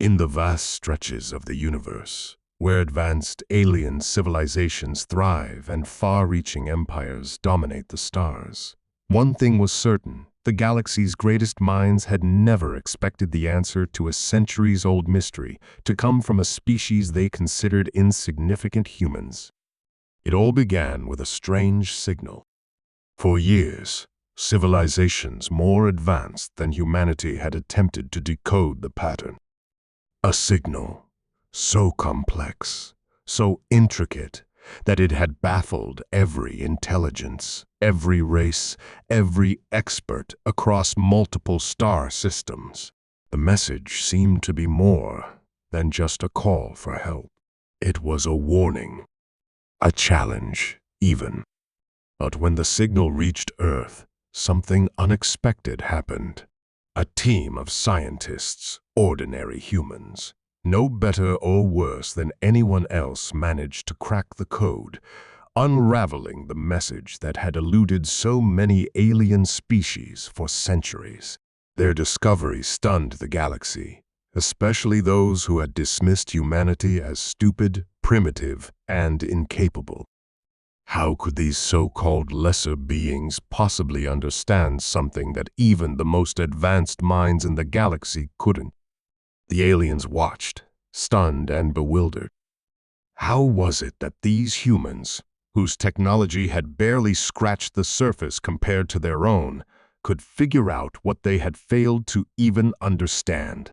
In the vast stretches of the universe, where advanced alien civilizations thrive and far-reaching empires dominate the stars, one thing was certain: the galaxy's greatest minds had never expected the answer to a centuries-old mystery to come from a species they considered insignificant: humans. It all began with a strange signal. For years, civilizations more advanced than humanity had attempted to decode the pattern. A signal so complex, so intricate, that it had baffled every intelligence, every race, every expert across multiple star systems. The message seemed to be more than just a call for help. It was a warning, a challenge even. But when the signal reached Earth, something unexpected happened. A team of scientists, ordinary humans, no better or worse than anyone else, managed to crack the code, unraveling the message that had eluded so many alien species for centuries. Their discovery stunned the galaxy, especially those who had dismissed humanity as stupid, primitive, and incapable. How could these so-called lesser beings possibly understand something that even the most advanced minds in the galaxy couldn't? The aliens watched, stunned and bewildered. How was it that these humans, whose technology had barely scratched the surface compared to their own, could figure out what they had failed to even understand?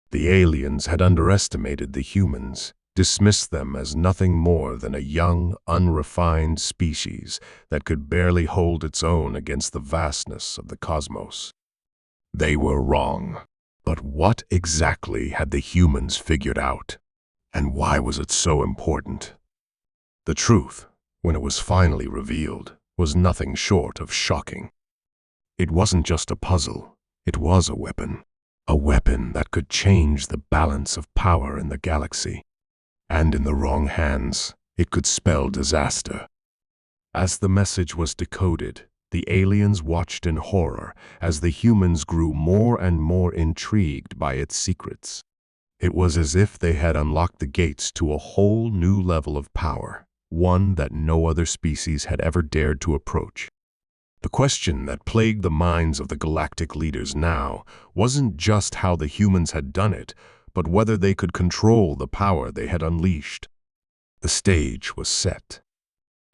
The aliens had underestimated the humans, dismissed them as nothing more than a young, unrefined species that could barely hold its own against the vastness of the cosmos. They were wrong. But what exactly had the humans figured out? And why was it so important? The truth, when it was finally revealed, was nothing short of shocking. It wasn't just a puzzle, it was a weapon that could change the balance of power in the galaxy. And in the wrong hands, it could spell disaster. As the message was decoded, the aliens watched in horror as the humans grew more and more intrigued by its secrets. It was as if they had unlocked the gates to a whole new level of power, one that no other species had ever dared to approach. The question that plagued the minds of the galactic leaders now wasn't just how the humans had done it, but whether they could control the power they had unleashed. The stage was set.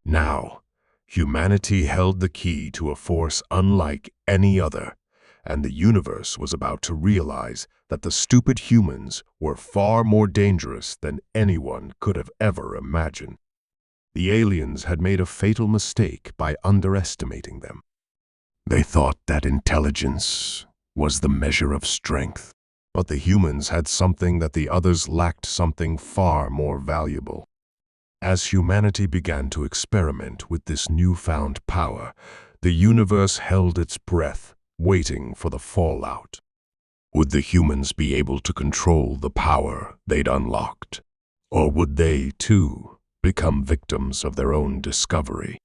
Now, humanity held the key to a force unlike any other, and the universe was about to realize that the stupid humans were far more dangerous than anyone could have ever imagined. The aliens had made a fatal mistake by underestimating them. They thought that intelligence was the measure of strength. But the humans had something that the others lacked, something far more valuable. As humanity began to experiment with this newfound power, the universe held its breath, waiting for the fallout. Would the humans be able to control the power they'd unlocked? Or would they, too, become victims of their own discovery?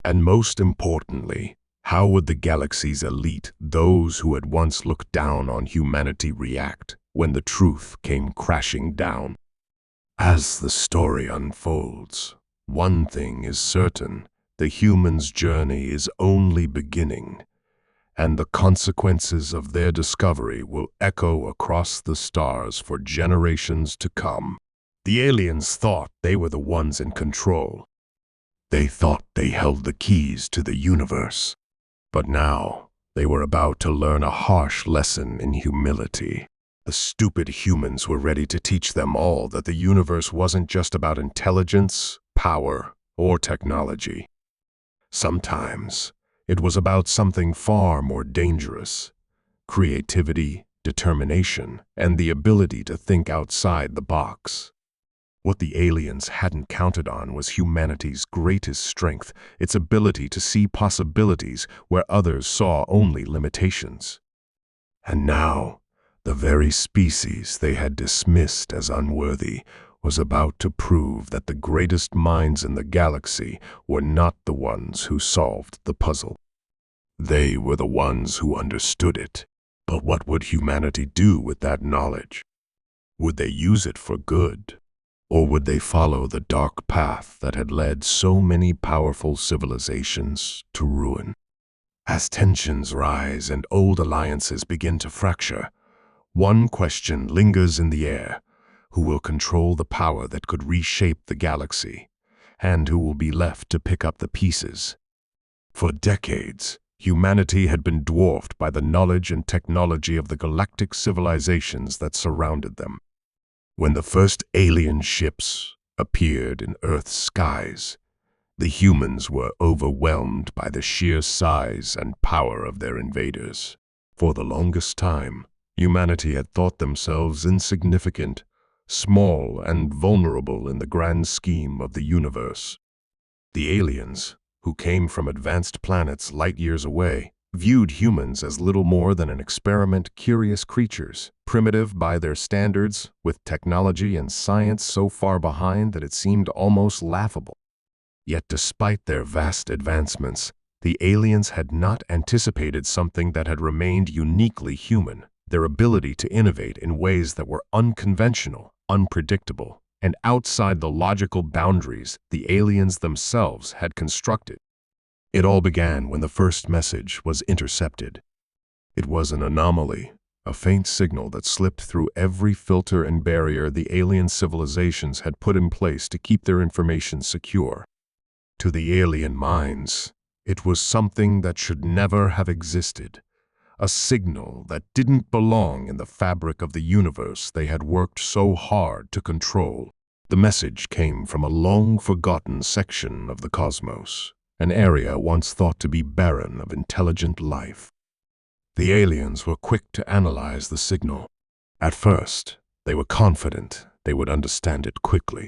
And most importantly, how would the galaxy's elite, those who had once looked down on humanity, react when the truth came crashing down? As the story unfolds, one thing is certain: the humans' journey is only beginning, and the consequences of their discovery will echo across the stars for generations to come. The aliens thought they were the ones in control. They thought they held the keys to the universe. But now, they were about to learn a harsh lesson in humility. The stupid humans were ready to teach them all that the universe wasn't just about intelligence, power, or technology. Sometimes, it was about something far more dangerous: creativity, determination, and the ability to think outside the box. What the aliens hadn't counted on was humanity's greatest strength, its ability to see possibilities where others saw only limitations. And now, the very species they had dismissed as unworthy was about to prove that the greatest minds in the galaxy were not the ones who solved the puzzle. They were the ones who understood it. But what would humanity do with that knowledge? Would they use it for good? Or would they follow the dark path that had led so many powerful civilizations to ruin? As tensions rise and old alliances begin to fracture, one question lingers in the air: who will control the power that could reshape the galaxy, and who will be left to pick up the pieces? For decades, humanity had been dwarfed by the knowledge and technology of the galactic civilizations that surrounded them. When the first alien ships appeared in Earth's skies, the humans were overwhelmed by the sheer size and power of their invaders. For the longest time, humanity had thought themselves insignificant, small and vulnerable in the grand scheme of the universe. The aliens, who came from advanced planets light years away, viewed humans as little more than an experiment, curious creatures, primitive by their standards, with technology and science so far behind that it seemed almost laughable. Yet despite their vast advancements, the aliens had not anticipated something that had remained uniquely human: their ability to innovate in ways that were unconventional, unpredictable, and outside the logical boundaries the aliens themselves had constructed. It all began when the first message was intercepted. It was an anomaly, a faint signal that slipped through every filter and barrier the alien civilizations had put in place to keep their information secure. To the alien minds, it was something that should never have existed, a signal that didn't belong in the fabric of the universe they had worked so hard to control. The message came from a long-forgotten section of the cosmos, an area once thought to be barren of intelligent life. The aliens were quick to analyze the signal. At first, they were confident they would understand it quickly.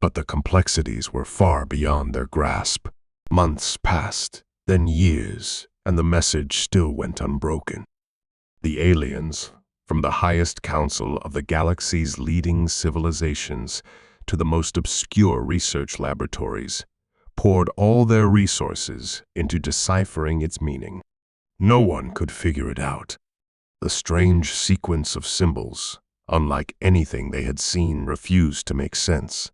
But the complexities were far beyond their grasp. Months passed, then years, and the message still went unbroken. The aliens, from the highest council of the galaxy's leading civilizations to the most obscure research laboratories, poured all their resources into deciphering its meaning. No one could figure it out. The strange sequence of symbols, unlike anything they had seen, refused to make sense.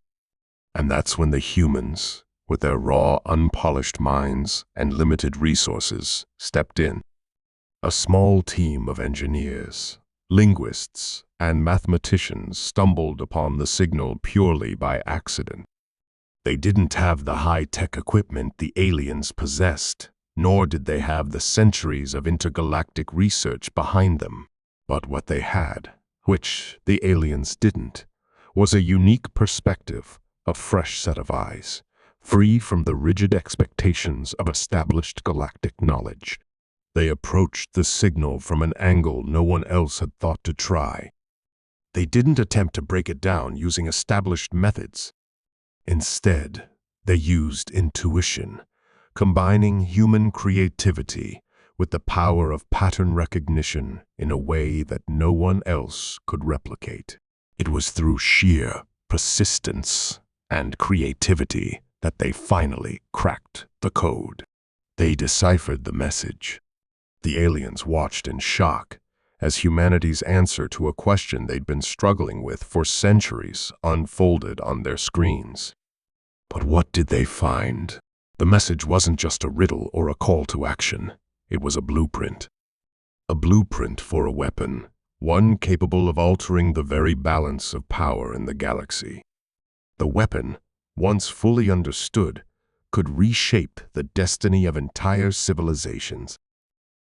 And that's when the humans, with their raw, unpolished minds and limited resources, stepped in. A small team of engineers, linguists, and mathematicians stumbled upon the signal purely by accident. They didn't have the high-tech equipment the aliens possessed, nor did they have the centuries of intergalactic research behind them. But what they had, which the aliens didn't, was a unique perspective, a fresh set of eyes, free from the rigid expectations of established galactic knowledge. They approached the signal from an angle no one else had thought to try. They didn't attempt to break it down using established methods. Instead, they used intuition, combining human creativity with the power of pattern recognition in a way that no one else could replicate. It was through sheer persistence and creativity that they finally cracked the code. They deciphered the message. The aliens watched in shock as humanity's answer to a question they'd been struggling with for centuries unfolded on their screens. But what did they find? The message wasn't just a riddle or a call to action. It was a blueprint. A blueprint for a weapon, one capable of altering the very balance of power in the galaxy. The weapon, once fully understood, could reshape the destiny of entire civilizations.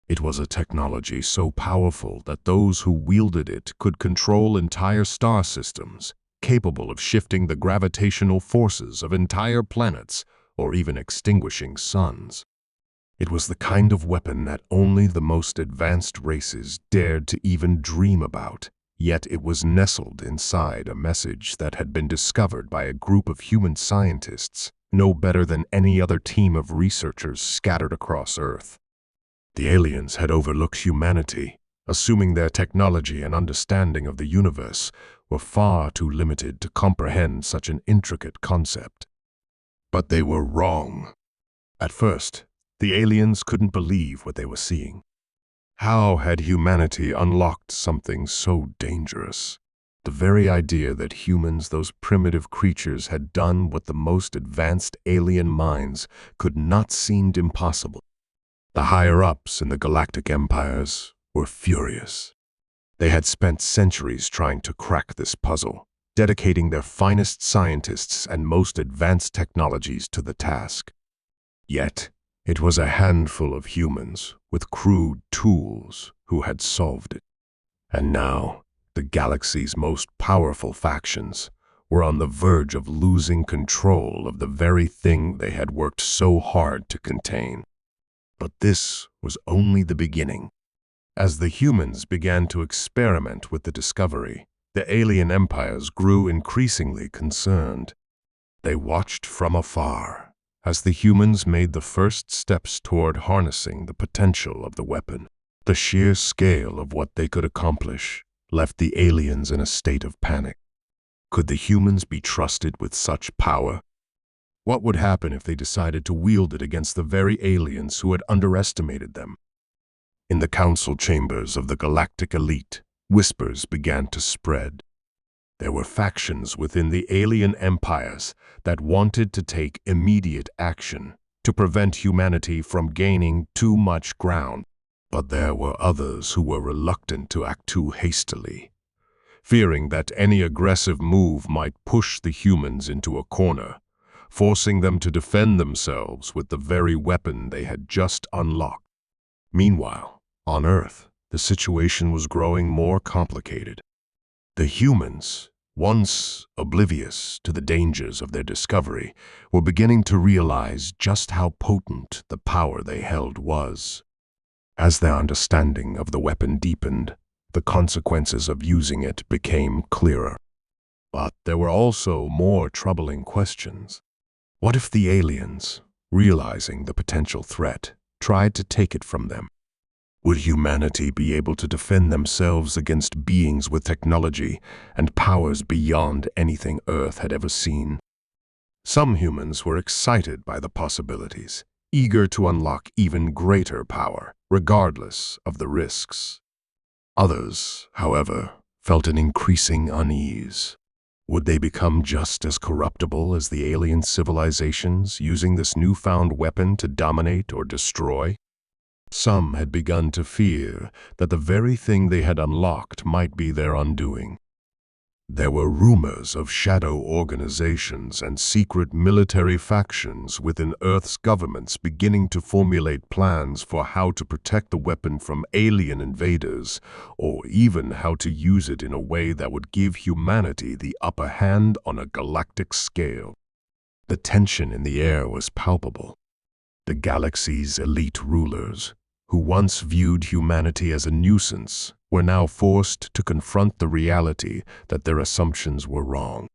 It was a technology so powerful that those who wielded it could control entire star systems, capable of shifting the gravitational forces of entire planets or even extinguishing suns. It was the kind of weapon that only the most advanced races dared to even dream about, yet it was nestled inside a message that had been discovered by a group of human scientists, no better than any other team of researchers scattered across Earth. The aliens had overlooked humanity, assuming their technology and understanding of the universe were far too limited to comprehend such an intricate concept. But they were wrong. At first, the aliens couldn't believe what they were seeing. How had humanity unlocked something so dangerous? The very idea that humans, those primitive creatures, had done what the most advanced alien minds could not seemed impossible. The higher-ups in the galactic empires were furious. They had spent centuries trying to crack this puzzle, dedicating their finest scientists and most advanced technologies to the task. Yet, it was a handful of humans with crude tools who had solved it. And now, the galaxy's most powerful factions were on the verge of losing control of the very thing they had worked so hard to contain. But this was only the beginning. As the humans began to experiment with the discovery, the alien empires grew increasingly concerned. They watched from afar as the humans made the first steps toward harnessing the potential of the weapon. The sheer scale of what they could accomplish left the aliens in a state of panic. Could the humans be trusted with such power? What would happen if they decided to wield it against the very aliens who had underestimated them? In the council chambers of the galactic elite, whispers began to spread. There were factions within the alien empires that wanted to take immediate action to prevent humanity from gaining too much ground. But there were others who were reluctant to act too hastily, fearing that any aggressive move might push the humans into a corner, forcing them to defend themselves with the very weapon they had just unlocked. Meanwhile, on Earth, the situation was growing more complicated. The humans, once oblivious to the dangers of their discovery, were beginning to realize just how potent the power they held was. As their understanding of the weapon deepened, the consequences of using it became clearer. But there were also more troubling questions. What if the aliens, realizing the potential threat, tried to take it from them? Would humanity be able to defend themselves against beings with technology and powers beyond anything Earth had ever seen? Some humans were excited by the possibilities, eager to unlock even greater power, regardless of the risks. Others, however, felt an increasing unease. Would they become just as corruptible as the alien civilizations, using this newfound weapon to dominate or destroy? Some had begun to fear that the very thing they had unlocked might be their undoing. There were rumors of shadow organizations and secret military factions within Earth's governments beginning to formulate plans for how to protect the weapon from alien invaders, or even how to use it in a way that would give humanity the upper hand on a galactic scale. The tension in the air was palpable. The galaxy's elite rulers, who once viewed humanity as a nuisance, were now forced to confront the reality that their assumptions were wrong.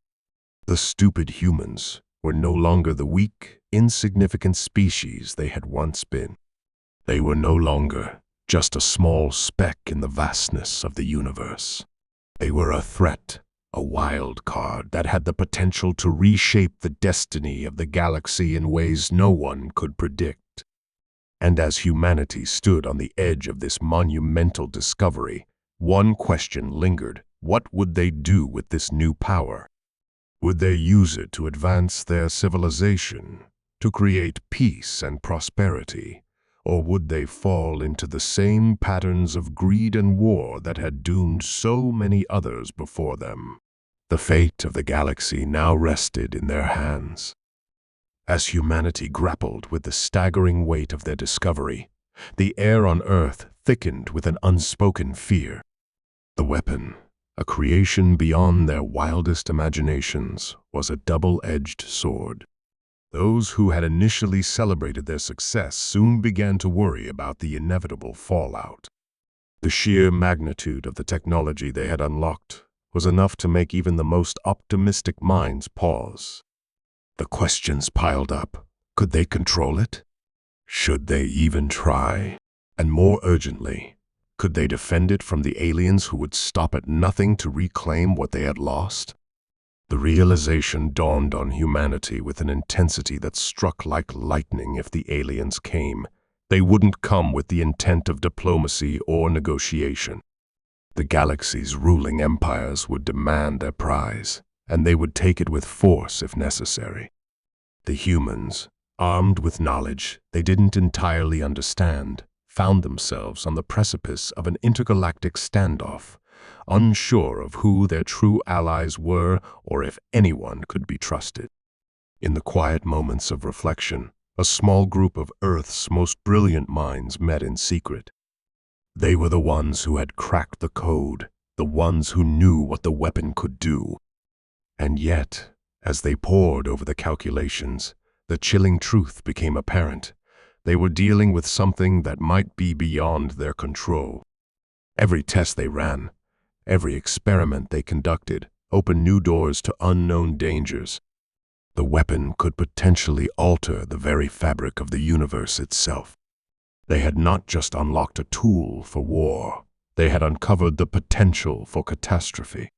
The stupid humans were no longer the weak, insignificant species they had once been. They were no longer just a small speck in the vastness of the universe. They were a threat, a wild card that had the potential to reshape the destiny of the galaxy in ways no one could predict. And as humanity stood on the edge of this monumental discovery, one question lingered: what would they do with this new power? Would they use it to advance their civilization, to create peace and prosperity, or would they fall into the same patterns of greed and war that had doomed so many others before them? The fate of the galaxy now rested in their hands. As humanity grappled with the staggering weight of their discovery, the air on Earth thickened with an unspoken fear. The weapon, a creation beyond their wildest imaginations, was a double-edged sword. Those who had initially celebrated their success soon began to worry about the inevitable fallout. The sheer magnitude of the technology they had unlocked was enough to make even the most optimistic minds pause. The questions piled up. Could they control it? Should they even try? And more urgently, could they defend it from the aliens who would stop at nothing to reclaim what they had lost? The realization dawned on humanity with an intensity that struck like lightning. If the aliens came, they wouldn't come with the intent of diplomacy or negotiation. The galaxy's ruling empires would demand their prize, and they would take it with force if necessary. The humans, armed with knowledge they didn't entirely understand, found themselves on the precipice of an intergalactic standoff, unsure of who their true allies were or if anyone could be trusted. In the quiet moments of reflection, a small group of Earth's most brilliant minds met in secret. They were the ones who had cracked the code, the ones who knew what the weapon could do. And yet, as they pored over the calculations, the chilling truth became apparent. They were dealing with something that might be beyond their control. Every test they ran, every experiment they conducted, opened new doors to unknown dangers. The weapon could potentially alter the very fabric of the universe itself. They had not just unlocked a tool for war, they had uncovered the potential for catastrophe.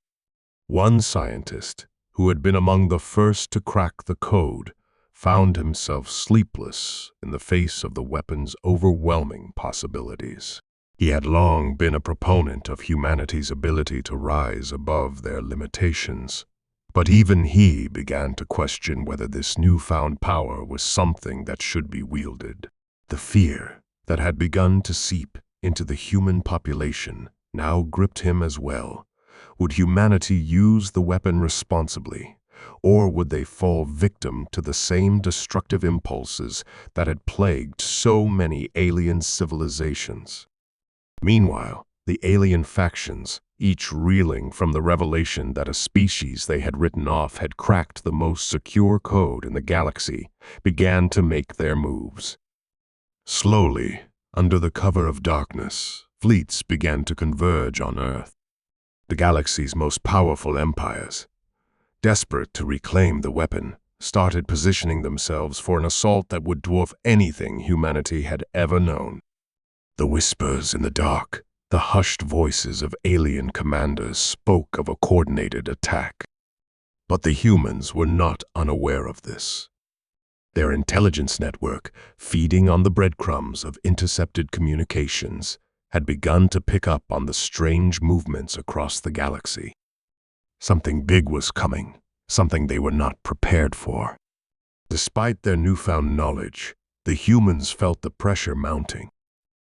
One scientist, who had been among the first to crack the code, found himself sleepless in the face of the weapon's overwhelming possibilities. He had long been a proponent of humanity's ability to rise above their limitations, but even he began to question whether this newfound power was something that should be wielded. The fear that had begun to seep into the human population now gripped him as well. Would humanity use the weapon responsibly, or would they fall victim to the same destructive impulses that had plagued so many alien civilizations? Meanwhile, the alien factions, each reeling from the revelation that a species they had written off had cracked the most secure code in the galaxy, began to make their moves. Slowly, under the cover of darkness, fleets began to converge on Earth. The galaxy's most powerful empires, desperate to reclaim the weapon, started positioning themselves for an assault that would dwarf anything humanity had ever known. The whispers in the dark, the hushed voices of alien commanders spoke of a coordinated attack. But the humans were not unaware of this. Their intelligence network, feeding on the breadcrumbs of intercepted communications, had begun to pick up on the strange movements across the galaxy. Something big was coming, something they were not prepared for. Despite their newfound knowledge, the humans felt the pressure mounting.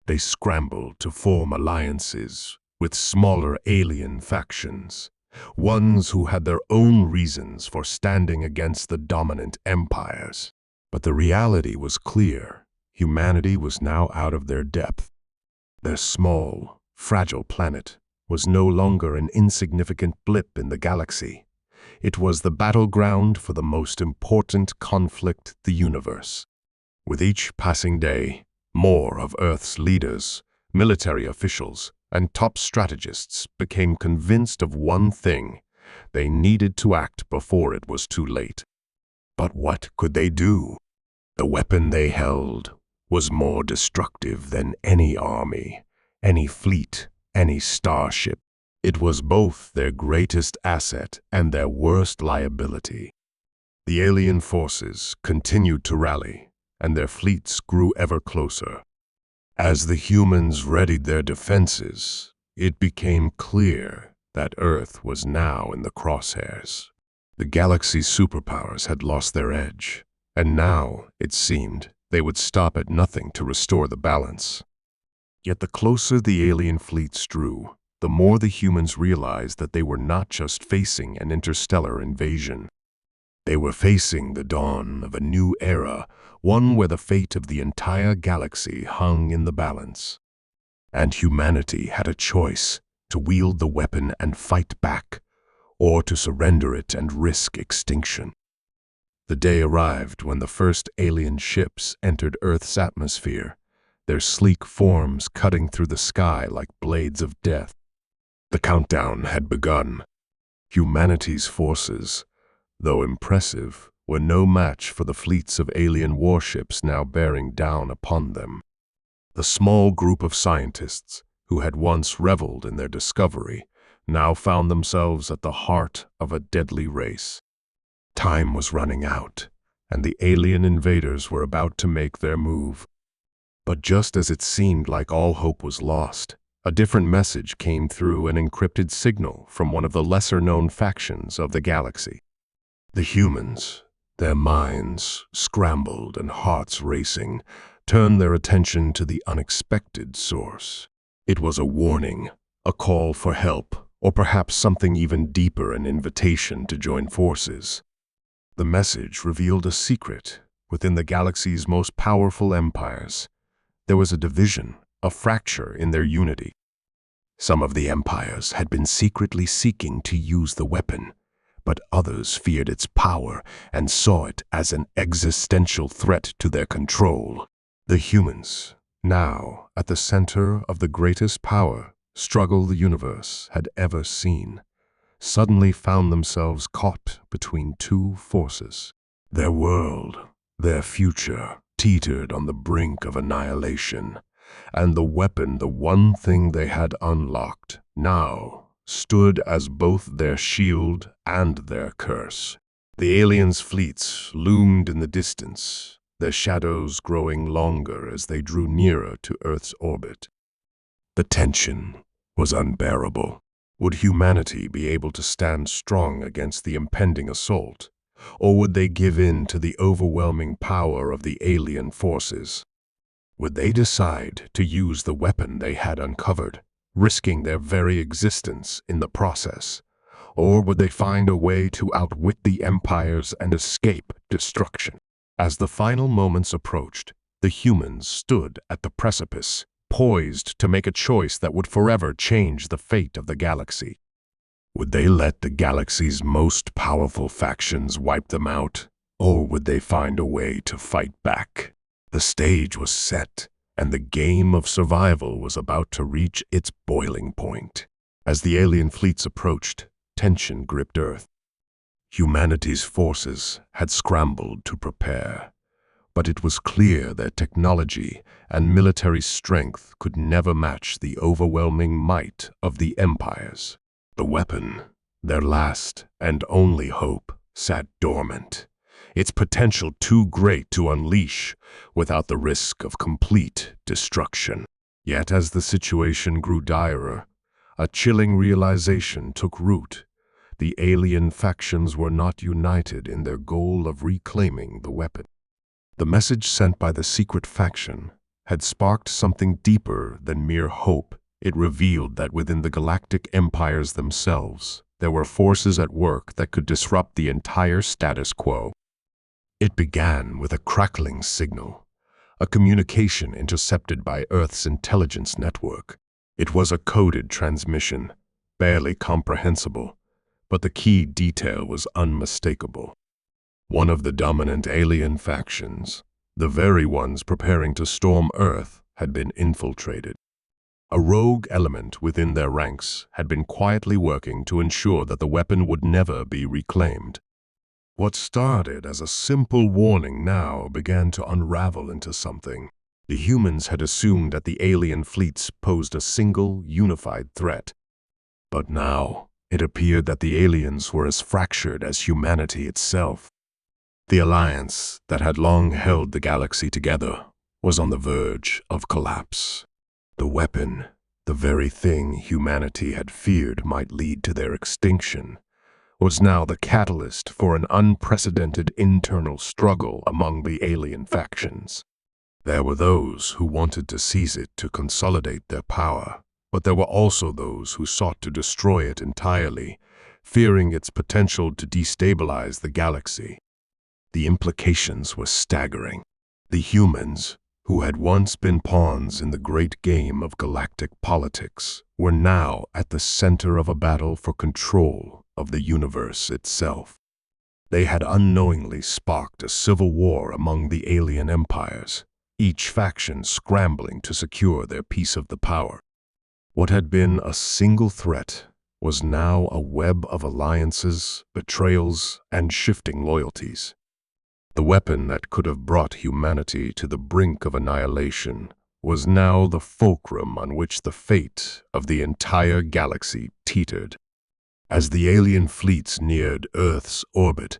They scrambled to form alliances with smaller alien factions, ones who had their own reasons for standing against the dominant empires. But the reality was clear. Humanity was now out of their depth. Their small, fragile planet was no longer an insignificant blip in the galaxy. It was the battleground for the most important conflict in the universe. With each passing day, more of Earth's leaders, military officials, and top strategists became convinced of one thing: they needed to act before it was too late. But what could they do? The weapon they held was more destructive than any army, any fleet, any starship. It was both their greatest asset and their worst liability. The alien forces continued to rally, and their fleets grew ever closer. As the humans readied their defenses, it became clear that Earth was now in the crosshairs. The galaxy's superpowers had lost their edge, and now, it seemed, they would stop at nothing to restore the balance. Yet the closer the alien fleets drew, the more the humans realized that they were not just facing an interstellar invasion. They were facing the dawn of a new era, one where the fate of the entire galaxy hung in the balance. And humanity had a choice: to wield the weapon and fight back, or to surrender it and risk extinction. The day arrived when the first alien ships entered Earth's atmosphere, their sleek forms cutting through the sky like blades of death. The countdown had begun. Humanity's forces, though impressive, were no match for the fleets of alien warships now bearing down upon them. The small group of scientists, who had once reveled in their discovery, now found themselves at the heart of a deadly race. Time was running out, and the alien invaders were about to make their move. But just as it seemed like all hope was lost, A different message came through an encrypted signal from one of the lesser-known factions of the galaxy. The humans, their minds scrambled and hearts racing, turned their attention to the unexpected source. It was a warning, a call for help, or perhaps something even deeper, an invitation to join forces. The message revealed a secret. Within the galaxy's most powerful empires, there was a division, a fracture in their unity. Some of the empires had been secretly seeking to use the weapon, but others feared its power and saw it as an existential threat to their control. The humans, now at the center of the greatest power struggle the universe had ever seen, suddenly found themselves caught between two forces. Their world, their future, teetered on the brink of annihilation, and the weapon, the one thing they had unlocked, now stood as both their shield and their curse. The aliens' fleets loomed in the distance, their shadows growing longer as they drew nearer to Earth's orbit. The tension was unbearable. Would humanity be able to stand strong against the impending assault, or would they give in to the overwhelming power of the alien forces? Would they decide to use the weapon they had uncovered, risking their very existence in the process? Or would they find a way to outwit the empires and escape destruction? As the final moments approached, the humans stood at the precipice, poised to make a choice that would forever change the fate of the galaxy. Would they let the galaxy's most powerful factions wipe them out, or would they find a way to fight back? The stage was set, and the game of survival was about to reach its boiling point. As the alien fleets approached, tension gripped Earth. Humanity's forces had scrambled to prepare, but it was clear that technology and military strength could never match the overwhelming might of the empires. The weapon, their last and only hope, sat dormant, its potential too great to unleash without the risk of complete destruction. Yet as the situation grew direr, a chilling realization took root. The alien factions were not united in their goal of reclaiming the weapon. The message sent by the secret faction had sparked something deeper than mere hope. It revealed that within the galactic empires themselves, there were forces at work that could disrupt the entire status quo. It began with a crackling signal, a communication intercepted by Earth's intelligence network. It was a coded transmission, barely comprehensible, but the key detail was unmistakable. One of the dominant alien factions, the very ones preparing to storm Earth, had been infiltrated. A rogue element within their ranks had been quietly working to ensure that the weapon would never be reclaimed. What started as a simple warning now began to unravel into something. The humans had assumed that the alien fleets posed a single, unified threat. But now, it appeared that the aliens were as fractured as humanity itself. The alliance that had long held the galaxy together was on the verge of collapse. The weapon, the very thing humanity had feared might lead to their extinction, was now the catalyst for an unprecedented internal struggle among the alien factions. There were those who wanted to seize it to consolidate their power, but there were also those who sought to destroy it entirely, fearing its potential to destabilize the galaxy. The implications were staggering. The humans, who had once been pawns in the great game of galactic politics, were now at the center of a battle for control of the universe itself. They had unknowingly sparked a civil war among the alien empires, each faction scrambling to secure their piece of the power. What had been a single threat was now a web of alliances, betrayals, and shifting loyalties. The weapon that could have brought humanity to the brink of annihilation was now the fulcrum on which the fate of the entire galaxy teetered. As the alien fleets neared Earth's orbit,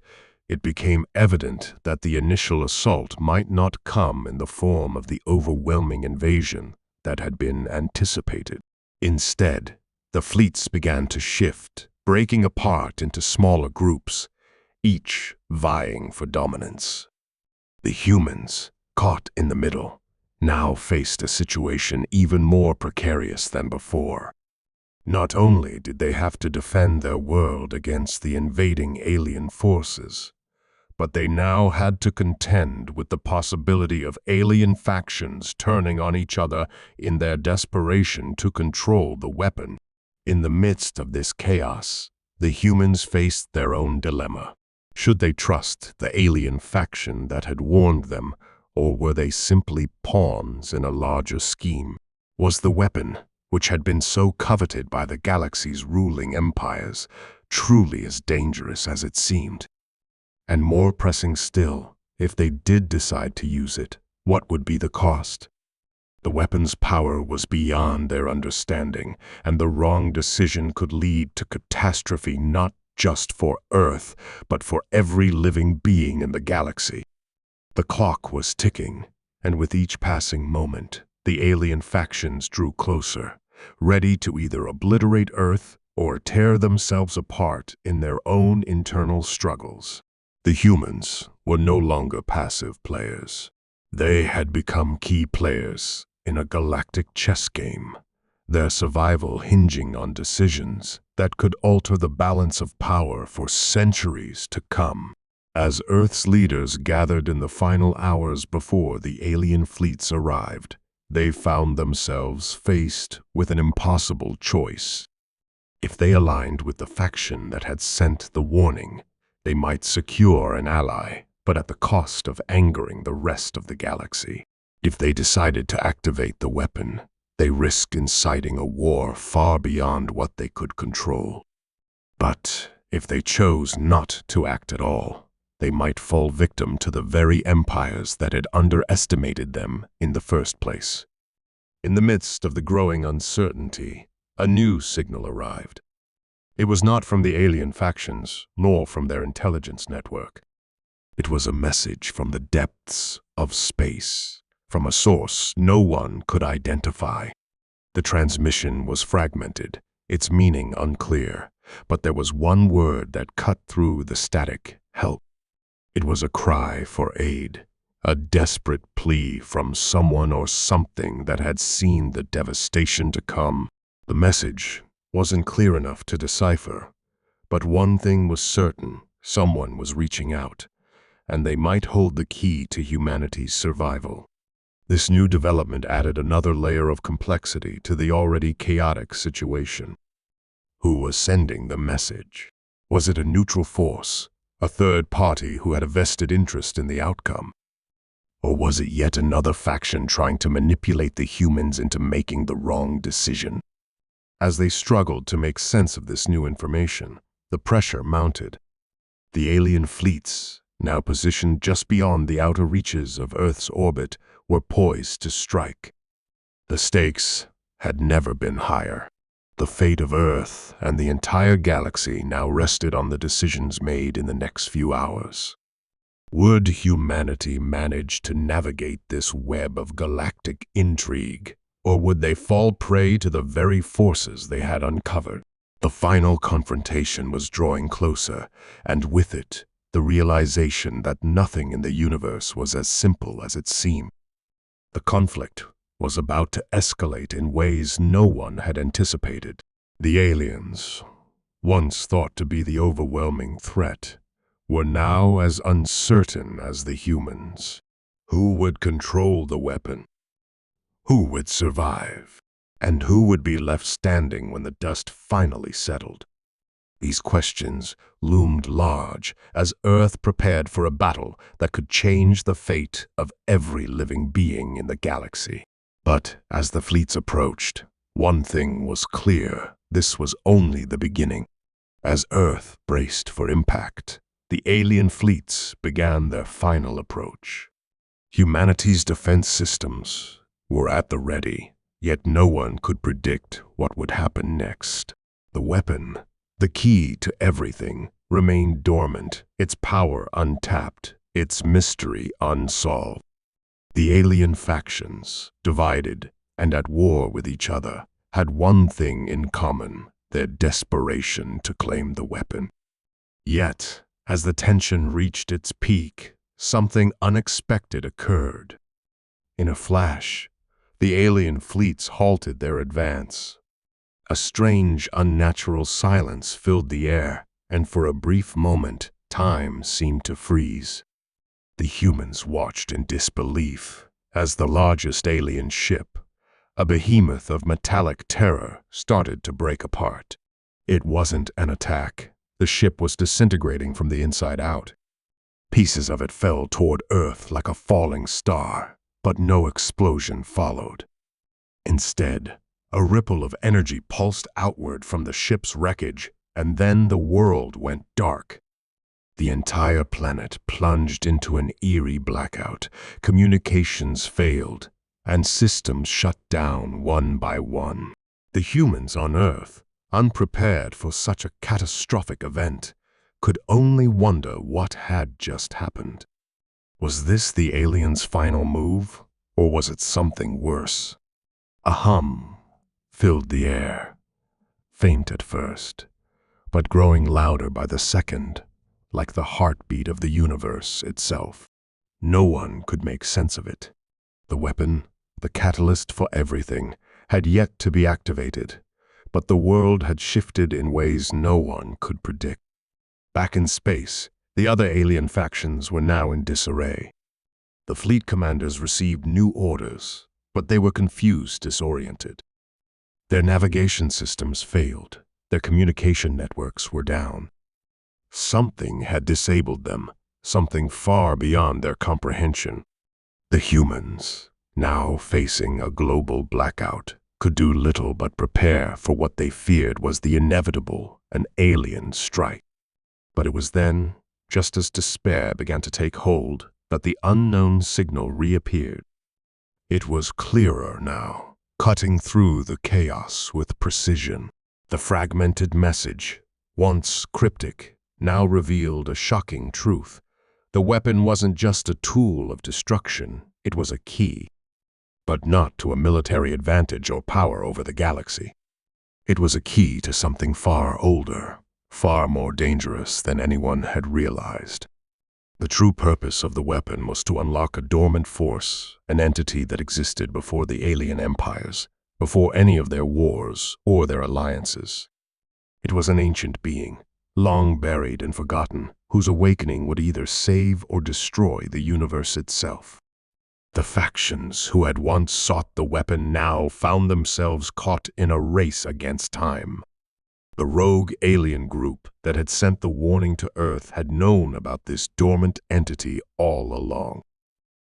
it became evident that the initial assault might not come in the form of the overwhelming invasion that had been anticipated. Instead, the fleets began to shift, breaking apart into smaller groups, each vying for dominance. The humans, caught in the middle, now faced a situation even more precarious than before. Not only did they have to defend their world against the invading alien forces, but they now had to contend with the possibility of alien factions turning on each other in their desperation to control the weapon. In the midst of this chaos, the humans faced their own dilemma. Should they trust the alien faction that had warned them, or were they simply pawns in a larger scheme? Was the weapon, which had been so coveted by the galaxy's ruling empires, truly as dangerous as it seemed? And more pressing still, if they did decide to use it, what would be the cost? The weapon's power was beyond their understanding, and the wrong decision could lead to catastrophe not just for Earth, but for every living being in the galaxy. The clock was ticking, and with each passing moment, the alien factions drew closer, ready to either obliterate Earth or tear themselves apart in their own internal struggles. The humans were no longer passive players. They had become key players in a galactic chess game, their survival hinging on decisions that could alter the balance of power for centuries to come. As Earth's leaders gathered in the final hours before the alien fleets arrived, they found themselves faced with an impossible choice. If they aligned with the faction that had sent the warning, they might secure an ally, but at the cost of angering the rest of the galaxy. If they decided to activate the weapon, they risked inciting a war far beyond what they could control. But if they chose not to act at all, they might fall victim to the very empires that had underestimated them in the first place. In the midst of the growing uncertainty, a new signal arrived. It was not from the alien factions, nor from their intelligence network. It was a message from the depths of space, from a source no one could identify. The transmission was fragmented, its meaning unclear, but there was one word that cut through the static: help. It was a cry for aid, a desperate plea from someone or something that had seen the devastation to come. The message wasn't clear enough to decipher, but one thing was certain: someone was reaching out, and they might hold the key to humanity's survival. This new development added another layer of complexity to the already chaotic situation. Who was sending the message? Was it a neutral force, a third party who had a vested interest in the outcome? Or was it yet another faction trying to manipulate the humans into making the wrong decision? As they struggled to make sense of this new information, the pressure mounted. The alien fleets, now positioned just beyond the outer reaches of Earth's orbit, were poised to strike. The stakes had never been higher. The fate of Earth and the entire galaxy now rested on the decisions made in the next few hours. Would humanity manage to navigate this web of galactic intrigue, or would they fall prey to the very forces they had uncovered? The final confrontation was drawing closer, and with it, the realization that nothing in the universe was as simple as it seemed. The conflict was about to escalate in ways no one had anticipated. The aliens, once thought to be the overwhelming threat, were now as uncertain as the humans. Who would control the weapon? Who would survive? And who would be left standing when the dust finally settled? These questions loomed large as Earth prepared for a battle that could change the fate of every living being in the galaxy. But as the fleets approached, one thing was clear: this was only the beginning. As Earth braced for impact, the alien fleets began their final approach. Humanity's defense systems were at the ready, yet no one could predict what would happen next. The weapon, the key to everything, remained dormant, its power untapped, its mystery unsolved. The alien factions, divided and at war with each other, had one thing in common: their desperation to claim the weapon. Yet, as the tension reached its peak, something unexpected occurred. In a flash, the alien fleets halted their advance. A strange, unnatural silence filled the air, and for a brief moment, time seemed to freeze. The humans watched in disbelief as the largest alien ship, a behemoth of metallic terror, started to break apart. It wasn't an attack. The ship was disintegrating from the inside out. Pieces of it fell toward Earth like a falling star, but no explosion followed. Instead, a ripple of energy pulsed outward from the ship's wreckage, and then the world went dark. The entire planet plunged into an eerie blackout. Communications failed, and systems shut down one by one. The humans on Earth, unprepared for such a catastrophic event, could only wonder what had just happened. Was this the aliens' final move, or was it something worse? A hum filled the air, faint at first, but growing louder by the second, like the heartbeat of the universe itself. No one could make sense of it. The weapon, the catalyst for everything, had yet to be activated, but the world had shifted in ways no one could predict. Back in space, the other alien factions were now in disarray. The fleet commanders received new orders, but they were confused, disoriented. Their navigation systems failed. Their communication networks were down. Something had disabled them, something far beyond their comprehension. The humans, now facing a global blackout, could do little but prepare for what they feared was the inevitable, an alien strike. But it was then, just as despair began to take hold, that the unknown signal reappeared. It was clearer now, cutting through the chaos with precision. The fragmented message, once cryptic, now revealed a shocking truth. The weapon wasn't just a tool of destruction, it was a key. But not to a military advantage or power over the galaxy. It was a key to something far older, far more dangerous than anyone had realized. The true purpose of the weapon was to unlock a dormant force, an entity that existed before the alien empires, before any of their wars or their alliances. It was an ancient being, long buried and forgotten, whose awakening would either save or destroy the universe itself. The factions who had once sought the weapon now found themselves caught in a race against time. The rogue alien group that had sent the warning to Earth had known about this dormant entity all along.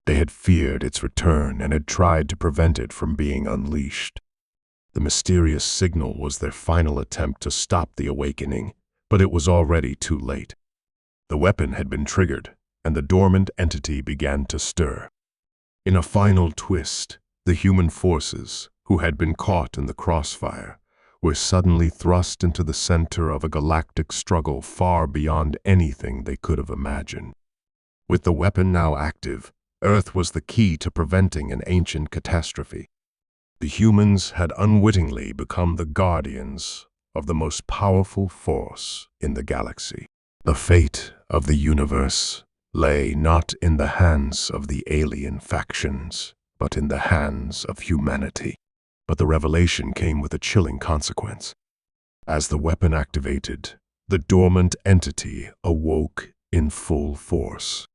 They had feared its return and had tried to prevent it from being unleashed. The mysterious signal was their final attempt to stop the awakening, but it was already too late. The weapon had been triggered, and the dormant entity began to stir. In a final twist, the human forces, who had been caught in the crossfire, were suddenly thrust into the center of a galactic struggle far beyond anything they could have imagined. With the weapon now active, Earth was the key to preventing an ancient catastrophe. The humans had unwittingly become the guardians of the most powerful force in the galaxy. The fate of the universe lay not in the hands of the alien factions, but in the hands of humanity. But the revelation came with a chilling consequence. As the weapon activated, the dormant entity awoke in full force.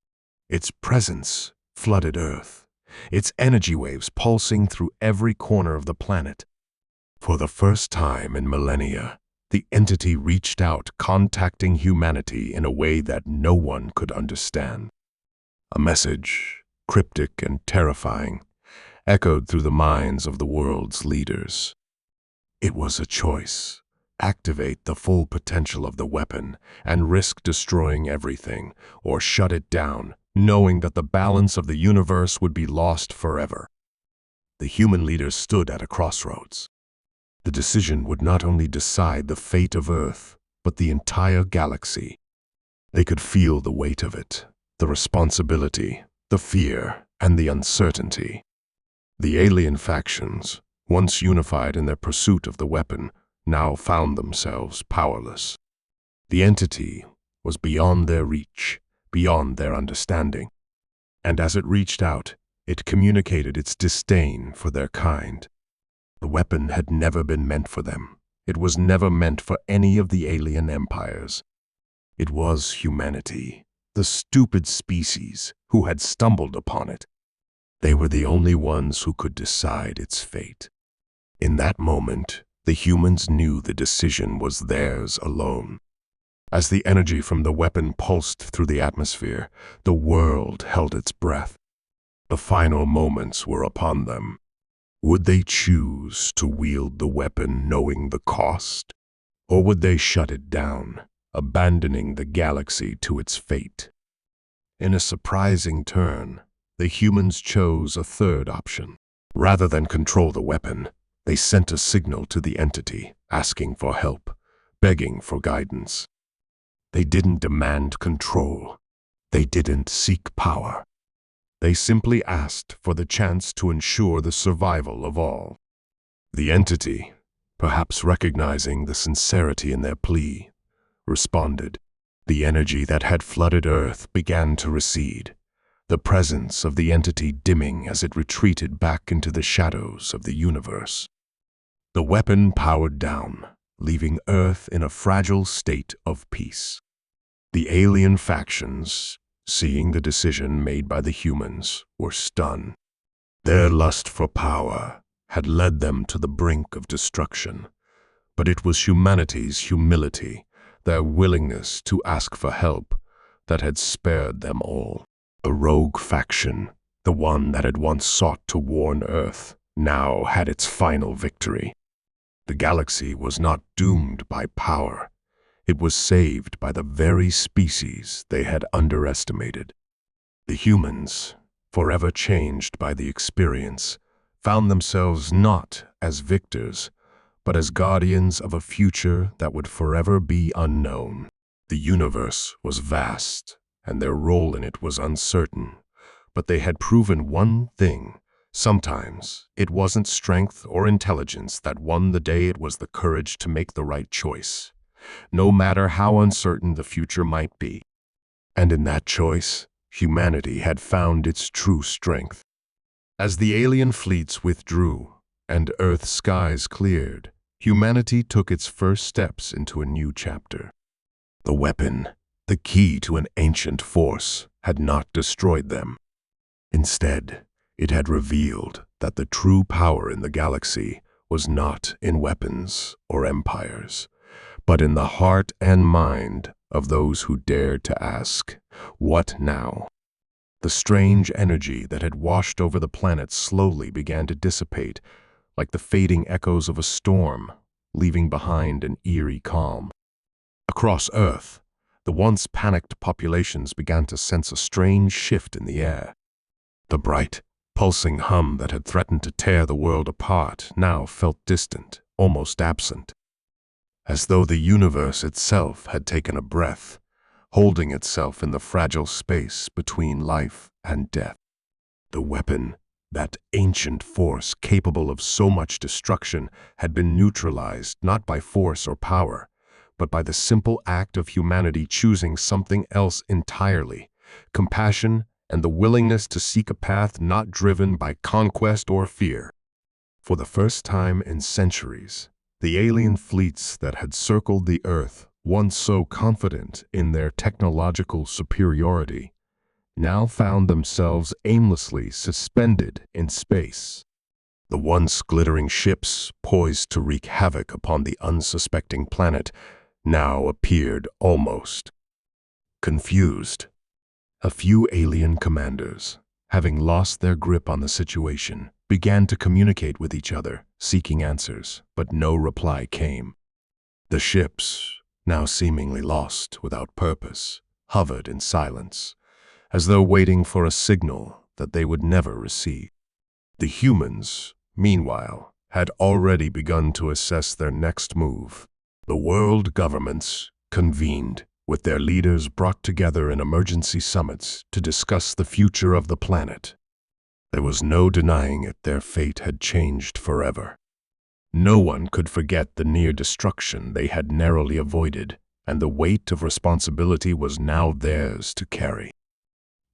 Its presence flooded Earth, its energy waves pulsing through every corner of the planet. For the first time in millennia, the entity reached out, contacting humanity in a way that no one could understand. A message, cryptic and terrifying, echoed through the minds of the world's leaders. It was a choice: activate the full potential of the weapon and risk destroying everything, or shut it down, knowing that the balance of the universe would be lost forever. The human leaders stood at a crossroads. The decision would not only decide the fate of Earth, but the entire galaxy. They could feel the weight of it, the responsibility, the fear, and the uncertainty. The alien factions, once unified in their pursuit of the weapon, now found themselves powerless. The entity was beyond their reach, beyond their understanding. And as it reached out, it communicated its disdain for their kind. The weapon had never been meant for them. It was never meant for any of the alien empires. It was humanity, the stupid species who had stumbled upon it. They were the only ones who could decide its fate. In that moment, the humans knew the decision was theirs alone. As the energy from the weapon pulsed through the atmosphere, the world held its breath. The final moments were upon them. Would they choose to wield the weapon knowing the cost? Or would they shut it down, abandoning the galaxy to its fate? In a surprising turn, the humans chose a third option. Rather than control the weapon, they sent a signal to the entity, asking for help, begging for guidance. They didn't demand control. They didn't seek power. They simply asked for the chance to ensure the survival of all. The entity, perhaps recognizing the sincerity in their plea, responded. The energy that had flooded Earth began to recede, the presence of the entity dimming as it retreated back into the shadows of the universe. The weapon powered down, leaving Earth in a fragile state of peace. The alien factions, seeing the decision made by the humans, were stunned. Their lust for power had led them to the brink of destruction, but it was humanity's humility, their willingness to ask for help, that had spared them all. The rogue faction, the one that had once sought to warn Earth, now had its final victory. The galaxy was not doomed by power. It was saved by the very species they had underestimated. The humans, forever changed by the experience, found themselves not as victors, but as guardians of a future that would forever be unknown. The universe was vast, and their role in it was uncertain, but they had proven one thing. Sometimes it wasn't strength or intelligence that won the day, it was the courage to make the right choice, no matter how uncertain the future might be. And in that choice, humanity had found its true strength. As the alien fleets withdrew and Earth's skies cleared, humanity took its first steps into a new chapter. The weapon, the key to an ancient force, had not destroyed them. Instead, it had revealed that the true power in the galaxy was not in weapons or empires, but in the heart and mind of those who dared to ask, "What now?" The strange energy that had washed over the planet slowly began to dissipate, like the fading echoes of a storm, leaving behind an eerie calm. Across Earth, the once panicked populations began to sense a strange shift in the air. The bright, pulsing hum that had threatened to tear the world apart now felt distant, almost absent, as though the universe itself had taken a breath, holding itself in the fragile space between life and death. The weapon, that ancient force capable of so much destruction, had been neutralized not by force or power, but by the simple act of humanity choosing something else entirely: compassion and the willingness to seek a path not driven by conquest or fear. For the first time in centuries, the alien fleets that had circled the Earth, once so confident in their technological superiority, now found themselves aimlessly suspended in space. The once glittering ships, poised to wreak havoc upon the unsuspecting planet, now appeared almost confused. A few alien commanders, having lost their grip on the situation, began to communicate with each other, seeking answers, but no reply came. The ships, now seemingly lost without purpose, hovered in silence, as though waiting for a signal that they would never receive. The humans, meanwhile, had already begun to assess their next move. The world governments convened, with their leaders brought together in emergency summits to discuss the future of the planet. There was no denying it, their fate had changed forever. No one could forget the near destruction they had narrowly avoided, and the weight of responsibility was now theirs to carry.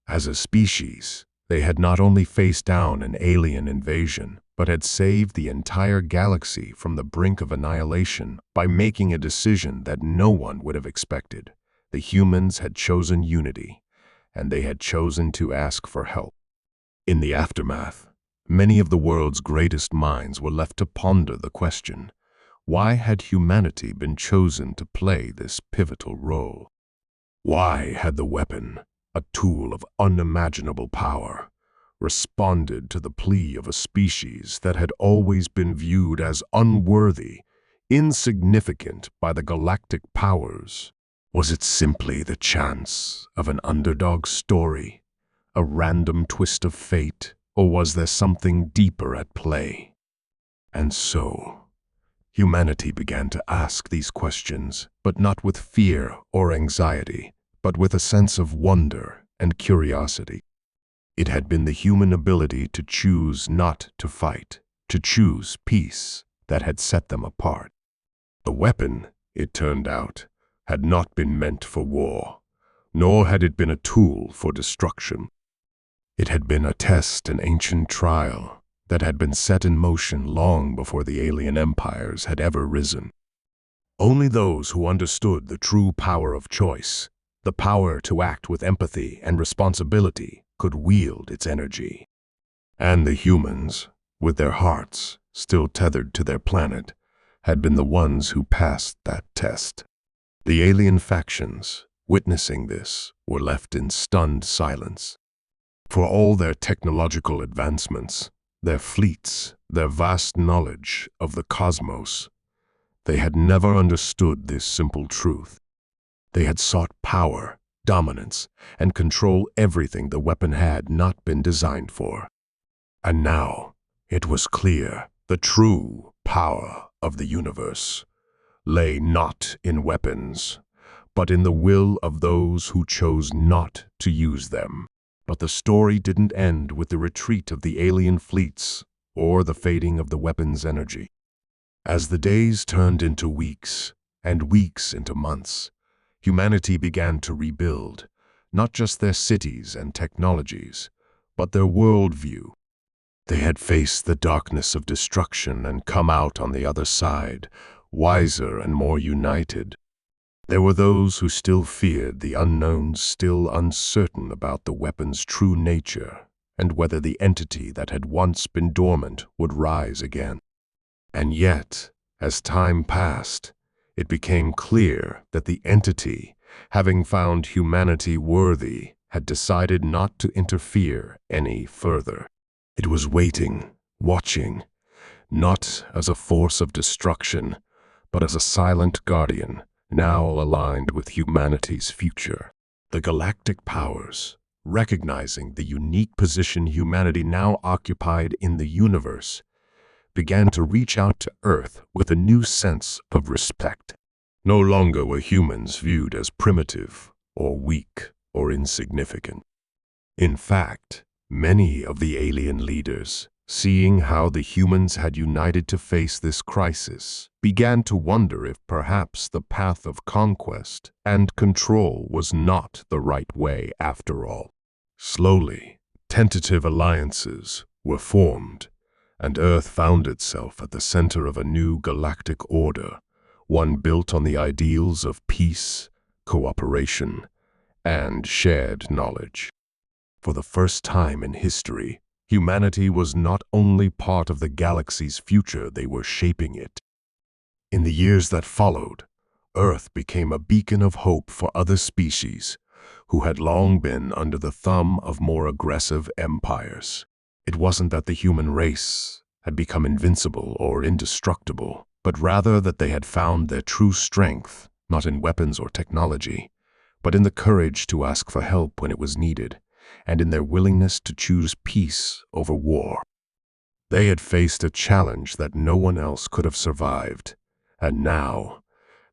As a species, they had not only faced down an alien invasion, but had saved the entire galaxy from the brink of annihilation by making a decision that no one would have expected. The humans had chosen unity, and they had chosen to ask for help. In the aftermath, many of the world's greatest minds were left to ponder the question, why had humanity been chosen to play this pivotal role? Why had the weapon, a tool of unimaginable power, responded to the plea of a species that had always been viewed as unworthy, insignificant by the galactic powers? Was it simply the chance of an underdog story, a random twist of fate, or was there something deeper at play? And so, humanity began to ask these questions, but not with fear or anxiety, but with a sense of wonder and curiosity. It had been the human ability to choose not to fight, to choose peace, that had set them apart. The weapon, it turned out, had not been meant for war, nor had it been a tool for destruction. It had been a test, an ancient trial, that had been set in motion long before the alien empires had ever risen. Only those who understood the true power of choice, the power to act with empathy and responsibility, could wield its energy. And the humans, with their hearts still tethered to their planet, had been the ones who passed that test. The alien factions, witnessing this, were left in stunned silence. For all their technological advancements, their fleets, their vast knowledge of the cosmos, they had never understood this simple truth. They had sought power, dominance, and control everything the weapon had not been designed for. And now, it was clear, the true power of the universe lay not in weapons, but in the will of those who chose not to use them. But the story didn't end with the retreat of the alien fleets or the fading of the weapon's energy. As the days turned into weeks, and weeks into months, humanity began to rebuild, not just their cities and technologies, but their worldview. They had faced the darkness of destruction and come out on the other side, wiser and more united. There were those who still feared the unknown, still uncertain about the weapon's true nature and whether the entity that had once been dormant would rise again. And yet, as time passed, it became clear that the entity, having found humanity worthy, had decided not to interfere any further. It was waiting, watching, not as a force of destruction, but as a silent guardian, now aligned with humanity's future. The galactic powers, recognizing the unique position humanity now occupied in the universe, began to reach out to Earth with a new sense of respect. No longer were humans viewed as primitive or weak or insignificant. In fact, many of the alien leaders, seeing how the humans had united to face this crisis, began to wonder if perhaps the path of conquest and control was not the right way after all. Slowly, tentative alliances were formed, and Earth found itself at the center of a new galactic order, one built on the ideals of peace, cooperation, and shared knowledge. For the first time in history, humanity was not only part of the galaxy's future, they were shaping it. In the years that followed, Earth became a beacon of hope for other species who had long been under the thumb of more aggressive empires. It wasn't that the human race had become invincible or indestructible, but rather that they had found their true strength, not in weapons or technology, but in the courage to ask for help when it was needed, and in their willingness to choose peace over war. They had faced a challenge that no one else could have survived, and now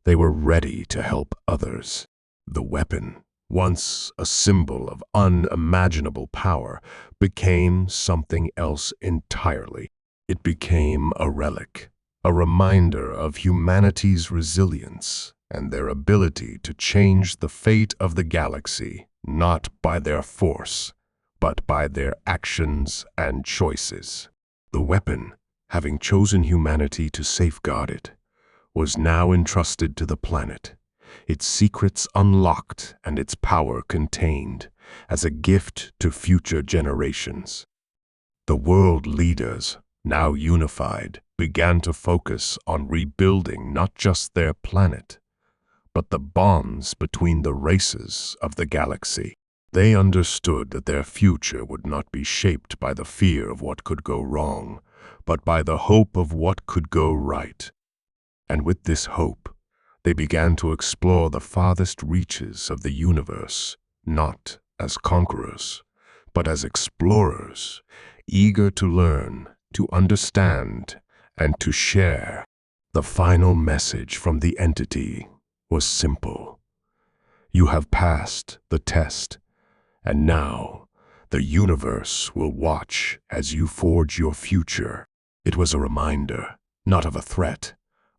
they were ready to help others. The weapon, once a symbol of unimaginable power, became something else entirely. It became a relic, a reminder of humanity's resilience and their ability to change the fate of the galaxy, not by their force, but by their actions and choices. The weapon, having chosen humanity to safeguard it, was now entrusted to the planet, its secrets unlocked and its power contained, as a gift to future generations. The world leaders, now unified, began to focus on rebuilding not just their planet, but the bonds between the races of the galaxy. They understood that their future would not be shaped by the fear of what could go wrong, but by the hope of what could go right. And with this hope, they began to explore the farthest reaches of the universe, not as conquerors, but as explorers, eager to learn, to understand, and to share. The final message from the entity was simple. You have passed the test, and now the universe will watch as you forge your future. It was a reminder, not of a threat,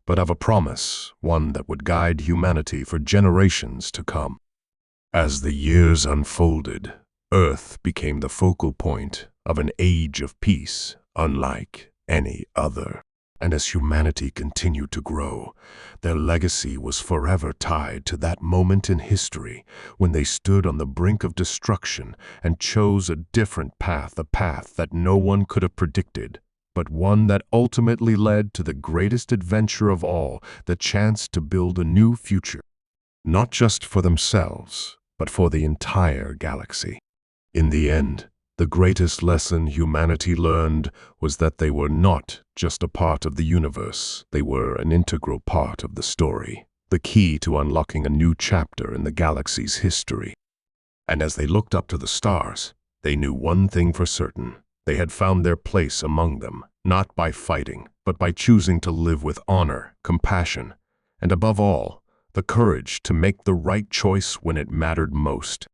but of a promise, one that would guide humanity for generations to come. As the years unfolded, Earth became the focal point of an age of peace unlike any other. And as humanity continued to grow, their legacy was forever tied to that moment in history when they stood on the brink of destruction and chose a different path, a path that no one could have predicted, but one that ultimately led to the greatest adventure of all, the chance to build a new future, not just for themselves, but for the entire galaxy. In the end, the greatest lesson humanity learned was that they were not just a part of the universe, they were an integral part of the story, the key to unlocking a new chapter in the galaxy's history. And as they looked up to the stars, they knew one thing for certain. They had found their place among them, not by fighting, but by choosing to live with honor, compassion, and above all, the courage to make the right choice when it mattered most.